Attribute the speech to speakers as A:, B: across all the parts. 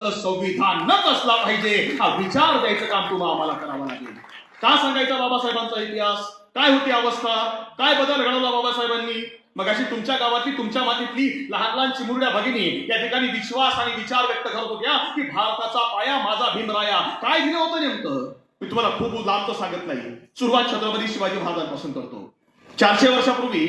A: संविधानच असला पाहिजे हा विचार द्यायचं काम तुम्हाला आम्हाला करावं लागेल. का सांगायचा बाबासाहेबांचा इतिहास, काय होती अवस्था, काय बदल घडवला बाबासाहेबांनी. मग अशी तुमच्या गावातली तुमच्या मातीतली लहान लहान चिमुरड्या भगिनी या ठिकाणी विश्वास आणि विचार व्यक्त करत होत्या की भारताचा पाया माझा भीमराया. काय दिलं होतं नेमकं मी तुम्हाला खूप लांबचं सांगत नाही. सुरुवात छत्रपती शिवाजी महाराजांपासून करतो. 400 वर्षापूर्वी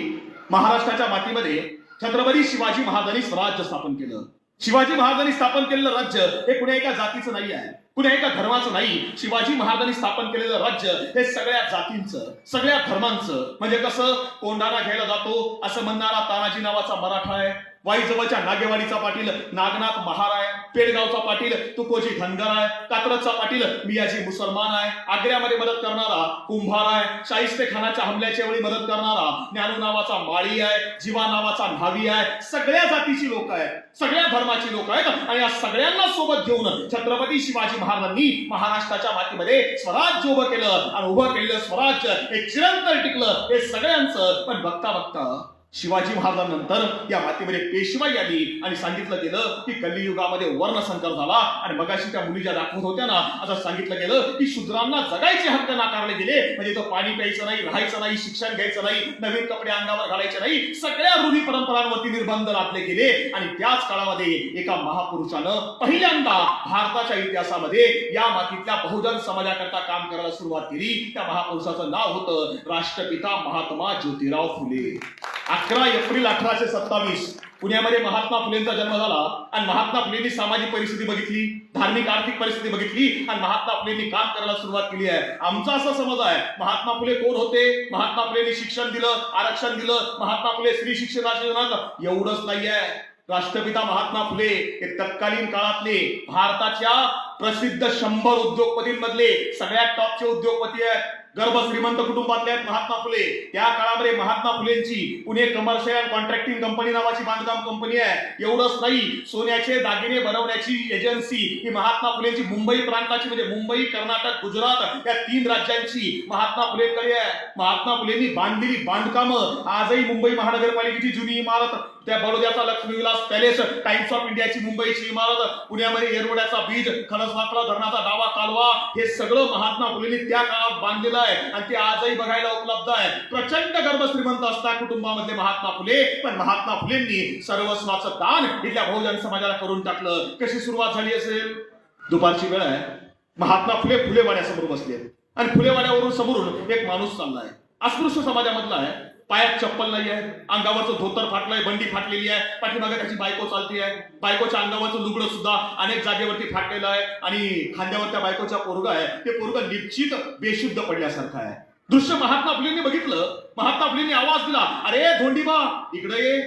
A: महाराष्ट्राच्या मातीमध्ये छत्रपती शिवाजी महाराजांनी स्वराज्य स्थापन केलं. शिवाजी महाराजांनी स्थापन केलेलं राज्य हे कुण्या एका जातीचं नाही आहे, कुण्या एका धर्माचं नाही. शिवाजी महाराजांनी स्थापन केलेलं राज्य हे सगळ्या जातींचं, सगळ्या धर्मांचं. म्हणजे कसं, कोंढाणा घ्यायला जातो असं म्हणणारा तानाजी नावाचा मराठा आहे, वाईजवळच्या नागेवाडीचा पाटील नागनाथ महार आहे, पेडगावचा पाटील तुकोजी धनगर आहे, कात्रजचा पाटील मियाजी मुसलमान आहे, आग्र्यामध्ये मदत करणारा कुंभार आहे, शाहिस्ते खानाच्या हमल्याच्या वेळी मदत करणारा ज्ञानू नावाचा माळी आहे, जीवा नावाचा न्हावी आहे. सगळ्या जातीची लोक आहेत, सगळ्या धर्माची लोक आहेत. आणि या सगळ्यांना सोबत घेऊन छत्रपती शिवाजी महाराजांनी महाराष्ट्राच्या मातीमध्ये स्वराज्य उभं केलं. आणि उभं केलेलं स्वराज्य हे चिरंतर टिकलं हे सगळ्यांचं. पण बघता बघता शिवाजी महाराजांनंतर या मातीमध्ये पेशवाई आली आणि सांगितलं गेलं की कलियुगामध्ये वर्णसंकर झाला. आणि मगाशी त्या मुली ज्या दाखवत होत्या ना, असं सांगितलं गेलं की शूद्रांना जगायचे हक्क नाकारले गेले. म्हणजे तो पाणी प्यायचं नाही, राहायचं नाही, शिक्षण घ्यायचं नाही, नवीन कपडे अंगावर घालायचे नाही, सगळ्या रूढी परंपरांवरती निर्बंध लादले गेले. आणि त्याच काळामध्ये एका महापुरुषानं पहिल्यांदा भारताच्या इतिहासामध्ये या मातीतल्या बहुजन समाजाकरता काम करायला सुरुवात केली. त्या महापुरुषाचं नाव होतं राष्ट्रपिता महात्मा ज्योतिराव फुले. 11 एप्रिल 1827 पुण्यामध्ये महात्मा फुलेंचा जन्म झाला. आणि महात्मा फुलेंनी सामाजिक परिस्थिती बघितली, धार्मिक आर्थिक परिस्थिती बघितली आणि महात्मा फुलेंनी काम करायला सुरुवात केली आहे. आमचा असा समज आहे महात्मा फुले कोण होते, महात्मा फुलेंनी शिक्षण दिलं, आरक्षण दिलं, महात्मा फुले स्त्री शिक्षणाचे एवढंच नाही आहे. राष्ट्रपिता महात्मा फुले हे तत्कालीन काळातले भारताच्या प्रसिद्ध 100 उद्योगपतींमधले सगळ्यात टॉपचे उद्योगपती आहेत. गर्भ श्रीमंत कुटुंबातले आहेत महात्मा फुले. त्या काळामध्ये महात्मा फुलेंची Pune commercial and contracting company नावाची बांधकाम कंपनी आहे. एवढंच नाही, सोन्याचे दागिने बनवण्याची एजन्सी ही महात्मा फुलेंची मुंबई प्रांताची, म्हणजे मुंबई, कर्नाटक, गुजरात या 3 राज्यांची महात्मा फुलेंकडे आहे. महात्मा फुलेंनी बांधलेली बांधकामं आजही मुंबई महानगरपालिकेची जुनी इमारत, त्या बडोद्याचा लक्ष्मीविलास पॅलेस, टाइम्स ऑफ इंडियाची मुंबईची इमारत, पुण्यामध्ये येरवड्याचा बीज, खडकवासला धरणाचा डावा कालवा, हे सगळं महात्मा फुलेंनी त्या काळात बांधलेलं आहे. आणि ते आजही बघायला उपलब्ध आहे. प्रचंड गर्भ श्रीमंत असतात कुटुंबामधले महात्मा फुले. पण महात्मा फुलेंनी सर्वस्वाचं दान इथल्या बहुजन समाजाला करून टाकलं. कशी सुरुवात झाली असेल? दुपारची वेळ आहे, महात्मा फुले फुलेवाड्यासमोर बसले आणि फुलेवाड्यावरून समोरून एक माणूस चाललाय. अस्पृश्य समाजामधला आहे, पायात चप्पल नाही आहे, अंगावरचं धोतर फाटलंय, बंडी फाटलेली आहे, पाठीमागे त्याची बायको चालती आहे. बायकोच्या अंगावरचं लुगडं सुद्धा अनेक जागेवरती फाटलेलं आहे आणि खांद्यावर त्या बायकोच्या पोरगा आहे. ते पोरगं निश्चित बेशुद्ध पडल्यासारखं आहे. दृश्य महात्मा फुलेंनी बघितलं. महात्मा फुलेंनी आवाज दिला, अरे धोंडीबा इकडे ये,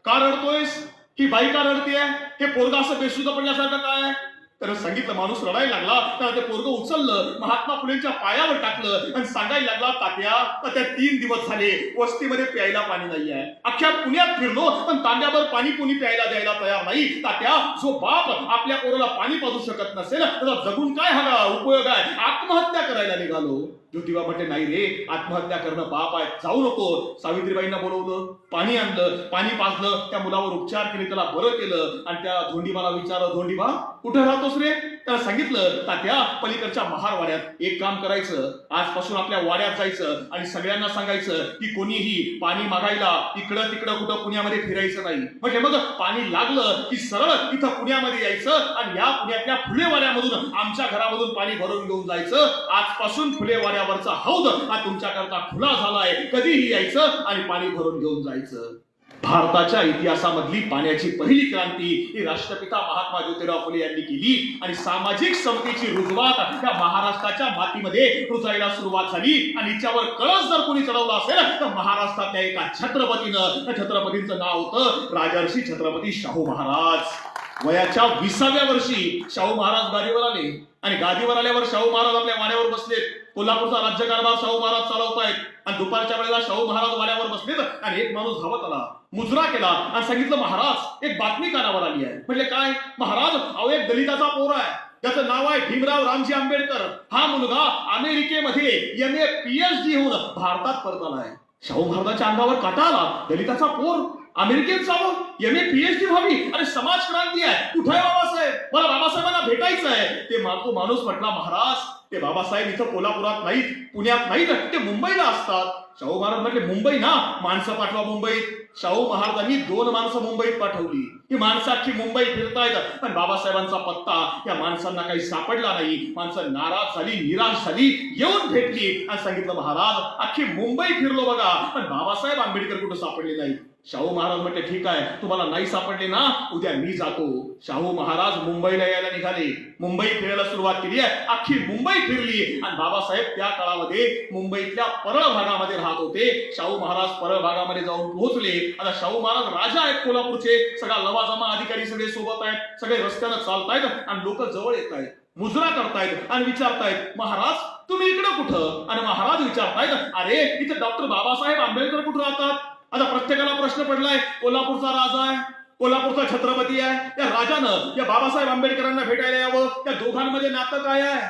A: का रडतोयस? ही बाई का रडतेय? हे पोरगा असं बेशुद्ध पडल्यासारखं काय? तर सांगितलं, माणूस रडायला लागला. तर ते पोरगं उचललं, महात्मा फुलेंच्या पायावर टाकलं आणि सांगायला लागला, तात्या 3 दिवस झाले वस्तीमध्ये प्यायला पाणी नाही आहे. अख्ख्या पुण्यात फिरलो पण तांब्यावर पाणी कोणी प्यायला द्यायला तयार नाही. तात्या, जो बाप आपल्या पोराला पाणी पाजू शकत नसेल त्याचा जगून काय हा उपयोग आहे? आत्महत्या करायला निघालो. ज्योतिबा म्हटले, नाही रे, आत्महत्या करणं पाप आहे, जाऊ नको. सावित्रीबाईंना बोलवलं, पाणी आणलं, पाणी पाजलं, त्या मुलावर उपचार केले, त्याला बरं केलं. आणि त्या धोंडीबाला विचारलं, धोंडीबा कुठे राहतोस रे? त्याला सांगितलं, तात्या पलीकडच्या महार वाड्यात एक काम करायचं, आजपासून आपल्या वाड्यात जायचं आणि सगळ्यांना सांगायचं की कोणीही पाणी मागायला इकडं तिकडं कुठं पुण्यामध्ये फिरायचं नाही. म्हणजे मग पाणी लागलं की सरळ इथं पुण्यामध्ये यायचं आणि या पुण्यातल्या फुलेवाड्यामधून आमच्या घरामधून पाणी भरून घेऊन जायचं. आजपासून फुलेवाड्यावरचा हौद हा तुमच्याकरता खुला झालाय, कधीही यायचं आणि पाणी भरून घेऊन जायचं. भारताच्या इतिहासामधली पाण्याची पहिली क्रांती ही राष्ट्रपिता महात्मा ज्योतिराव फुले यांनी केली. आणि सामाजिक समतेची रुजवात त्या महाराष्ट्राच्या मातीमध्ये रुजायला सुरुवात झाली. आणि हिच्यावर कळस जर कोणी चढवला असेल तर महाराष्ट्रातल्या एका छत्रपतीनं, त्या छत्रपतींचं नाव होतं राजर्षी छत्रपती शाहू महाराज. वयाच्या 20व्या वर्षी शाहू महाराज गादीवर आले आणि गादीवर आल्यावर शाहू महाराज आपल्या वाड्यावर बसलेत. कोल्हापूरचा राज्यकारभार शाहू महाराज चालवतायत आणि दुपारच्या वेळेला शाहू महाराज वाड्यावर बसलेत आणि एक माणूस धावत आला, मुजरा केला आणि सांगितलं, महाराज एक बातमी कानावर आली आहे. म्हटले काय? महाराज, अहो एक दलिताचा पोर आहे, त्याचं नाव आहे भीमराव रामजी आंबेडकर. हा मुलगा अमेरिकेमध्ये MA PhD होऊन भारतात परत आलाय. शाहू महाराजांच्या अंगावर काटा आला. दलिताचा पोर अमेरिकेत जावं, MA PhD व्हावी, अरे समाज क्रांती आहे, कुठे आहे बाबासाहेब, मला बाबासाहेबांना भेटायचं आहे. ते माणूस म्हटला, महाराज ते बाबासाहेब इथं कोल्हापुरात नाहीत, पुण्यात नाहीत, ते मुंबईला असतात. शाहू महाराज म्हटले, मुंबई ना, माणसं पाठवा मुंबईत. शाहू महाराजांनी 2 माणसं मुंबईत पाठवली. ही माणसं अख्खी मुंबई फिरतायत, पण बाबासाहेबांचा पत्ता या माणसांना काही सापडला नाही. माणसं नाराज झाली, निराश झाली, येऊन भेटली आणि सांगितलं, महाराज अख्खी मुंबई फिरलो बघा, पण बाबासाहेब आंबेडकर कुठं सापडले नाही. शाहू महाराज म्हटले, ठीक आहे, तुम्हाला नाही सापडले ना, उद्या मी जातो. शाहू महाराज मुंबईला यायला निघाले, मुंबई फिरायला सुरुवात केली आहे, अख्खी मुंबई फिरली. आणि बाबासाहेब त्या काळामध्ये मुंबईतल्या परळ भागामध्ये राहत होते. शाहू महाराज परळ भागामध्ये जाऊन पोहोचले. आता शाहू महाराज राजा आहेत कोल्हापूरचे, सगळा लवाजमा अधिकारी सगळे सोबत आहेत, सगळे रस्त्यानं चालतायत आणि लोक जवळ येत आहेत, मुजरा करतायत आणि विचारतायत, महाराज तुम्ही इकडं कुठं? आणि महाराज विचारतायत, अरे इथे डॉक्टर बाबासाहेब आंबेडकर कुठं राहतात? आता प्रत्येकाला प्रश्न पडलाय, कोल्हापूरचा राजा आहे, कोल्हापूरचा छत्रपती आहे, या राजानं या बाबासाहेब आंबेडकरांना भेटायला यावं, त्या दोघांमध्ये नातं काय आहे?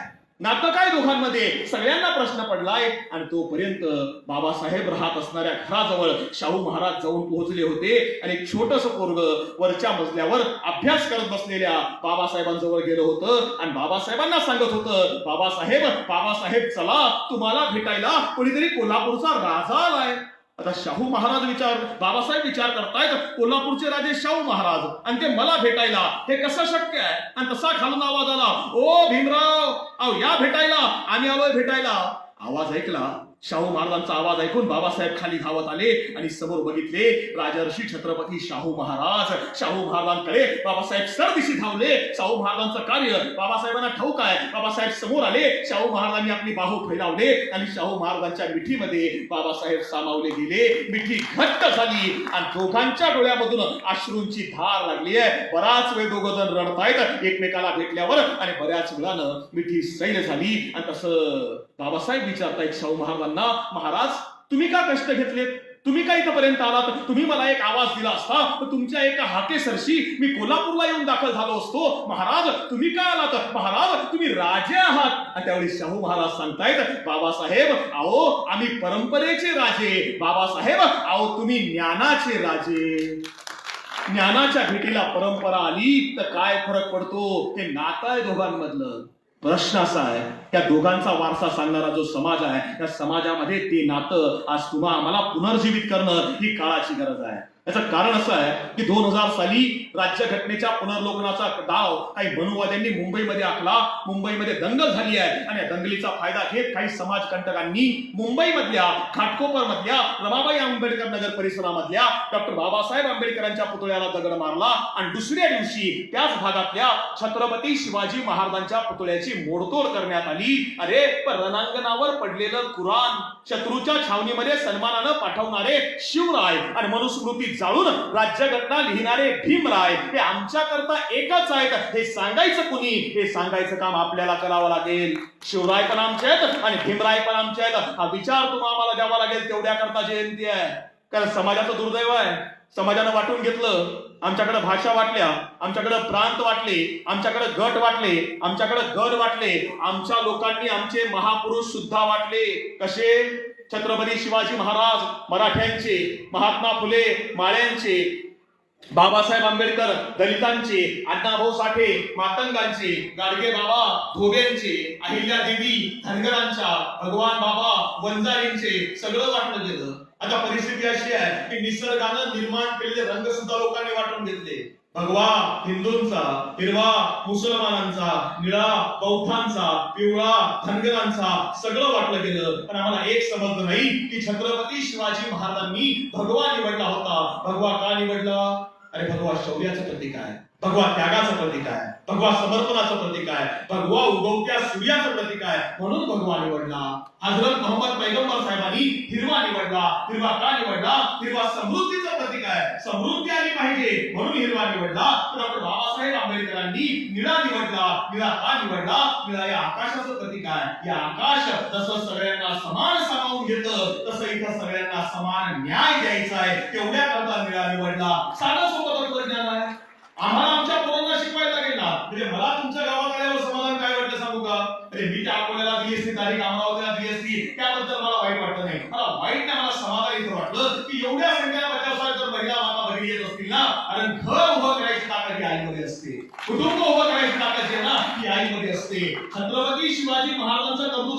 A: नातं काय दोघांमध्ये? सगळ्यांना प्रश्न पडलाय. आणि तोपर्यंत बाबासाहेब राहत असणाऱ्या घराजवळ शाहू महाराज जाऊन पोहोचले होते आणि एक छोटस पोरग वरच्या मजल्यावर अभ्यास करत बसलेल्या बाबासाहेबांजवळ गेलं होतं आणि बाबासाहेबांना सांगत होतं, बाबासाहेब चला, तुम्हाला भेटायला कोणीतरी कोल्हापूरचा राजा आलाय. आता शाहू महाराज बाबासाहेब विचार करतायत, कोल्हापूरचे राजे शाहू महाराज आणि ते मला भेटायला, हे कसं शक्य आहे? आणि तसा खालून आवाज आला, ओ भीमराव, अहो या भेटायला, आम्ही आलोय भेटायला. आवाज ऐकला, शाहू महाराजांचा आवाज ऐकून बाबासाहेब खाली धावत आले आणि समोर बघितले राजर्षी छत्रपती शाहू महाराज. शाहू महाराजांकडे बाबासाहेब सरदिशी धावले. शाहू महाराजांचं कार्य बाबासाहेबांना ठाऊक आहे. बाबासाहेब समोर आले, शाहू महाराजांनी आपली बाहू फैलावले आणि शाहू महाराजांच्या मिठीमध्ये बाबासाहेब सामावले गेले. मिठी घट्ट झाली आणि दोघांच्या डोळ्यामधून अश्रूंची धार लागली आहे. बराच वेळ दोघ जण रडतायत एकमेकाला भेटल्यावर आणि बऱ्याच वेळानं मिठी सैल झाली. आणि तसं बाबासाहेब विचारतायत शाहू महाराजांना, महाराज तुम्ही का कष्ट घेतलेत? तुम्ही का इथपर्यंत आलात? तुम्ही मला एक आवाज दिला असता तर तुमच्या एका हाकेसरशी मी कोल्हापूरला येऊन दाखल झालो असतो. महाराज तुम्ही काय आलात? महाराज तुम्ही राजे आहात. आणि त्यावेळी शाहू महाराज सांगतायत, बाबासाहेब अहो आम्ही परंपरेचे राजे. बाबासाहेब अहो तुम्ही ज्ञानाचे राजे. ज्ञानाच्या भेटीला परंपरा आली तर काय फरक पडतो? ते नातं आहे दोघांमधलं. प्रश्न असा आहे, त्या दोघांचा वारसा सांगणारा जो समाज आहे, त्या समाजामध्ये ते नातं आज तुम्हा आम्हाला पुनर्जीवित करणं ही काळाची गरज आहे. याचं कारण असं आहे की 2000 साली राज्यघटनेच्या पुनर्लोकनाचा डाव काही मनुवाद्यांनी मुंबईमध्ये आखला. मुंबईमध्ये दंगल झाली आहे आणि या दंगलीचा फायदा घेत काही समाजकंटकांनी मुंबईमधल्या घाटकोपर मधल्या रमाबाई आंबेडकर नगर परिसरामधल्या डॉक्टर बाबासाहेब आंबेडकरांच्या पुतळ्याला दगड मारला आणि दुसऱ्या दिवशी त्याच भागातल्या छत्रपती शिवाजी महाराजांच्या पुतळ्याची मोडतोड करण्यात आली. अरे पण रणांगणावर पडलेलं कुराण, शत्रूच्या छावणीमध्ये सन्मानानं पाठवणारे शिवराय आणि मनुस्मृती जाळून राज्यघटना लिहिणारे भीमराय हे आमच्या करता एकच आहेत हे सांगायचं कुणी? हे सांगायचं काम आपल्याला करावं लागेल. शिवराय पण आमचे आहेत आणि भीमराय पण आमचे आहेत हा विचार तुम्हाला आम्हाला द्यावा लागेल. तेवढ्या करता जयंती आहे. कारण समाजाचं दुर्दैव आहे, समाजानं वाटून घेतलं. आमच्याकडे भाषा वाटल्या, आमच्याकडे प्रांत वाटले, आमच्याकडे गट वाटले, आमच्याकडे गड वाटले. आमच्या लोकांनी आमचे महापुरुष सुद्धा वाटले. कसे? छत्रपती शिवाजी महाराज मराठ्यांचे, महात्मा फुले माळ्यांचे, बाबासाहेब आंबेडकर दलितांचे, अण्णाभाऊ साठे मातंगांचे, गाडगे बाबा धोबेंचे, अहिल्यादेवी धनगरांच्या, भगवान बाबा वंजारींचे सगळं वाटलं गेलं. आता परिस्थिती अशी आहे की निसर्गानं निर्माण केलेले रंग सुद्धा लोकांनी वाटून घेतले. भगवा हिंदूंचा, हिरवा मुसलमानांचा, निळा बौद्धांचा, पिवळा धनगरांचा सगळं वाटलं गेलं. पण आम्हाला एक समजलं नाही की छत्रपती शिवाजी महाराजांनी भगवा निवडला होता. भगवा का निवडला? अरे भगवा शौर्याचं प्रतीक आहे, भगवा त्यागाचं प्रतीक आहे, भगवा समर्पणाचं प्रतीक आहे, भगवा उगवत्या सूर्याचं प्रतीक आहे, म्हणून भगवा निवडला. हजरत मोहम्मद पैगंबर साहेबांनी हिरवा निवडला. हिरवा का निवडला? हिरवा समृद्धीचं प्रतीक आहे, समृद्धी आली पाहिजे म्हणून हिरवा निवडला. डॉक्टर बाबासाहेब आंबेडकरांनी निळा निवडला. निळा का निवडला? निळा या आकाशाचं प्रतीक आहे. या आकाश जसं सगळ्यांना समान सामावून घेतं तसं इथं सगळ्यांना समान न्याय द्यायचा आहे. तेवढ्या करता निळा निवडला. साधं सोपं तत्वज्ञान आहे. आम्हाला आमच्या पोरांना शिकवायला लागेल ना. म्हणजे मला तुमच्या गावात आल्यावर समाधान काय वाटतं सांगू का? अरे मी त्या अकोल्याला BSc तारीख अमरावतीला BSc त्याबद्दल मला वाईट वाटत नाही. मला वाईट नाही, मला समाधान इथं वाटलं की एवढ्या संख्येला 50,000 जर महिला माता आईमध्ये येत असतील ना, कारण घर उभं करायची ताकद ही आईमध्ये असते, कुटुंब उभं करायची ताकद जी आहे ना ती आईमध्ये असते. छत्रपती शिवाजी महाराजांचं कर्तृत्व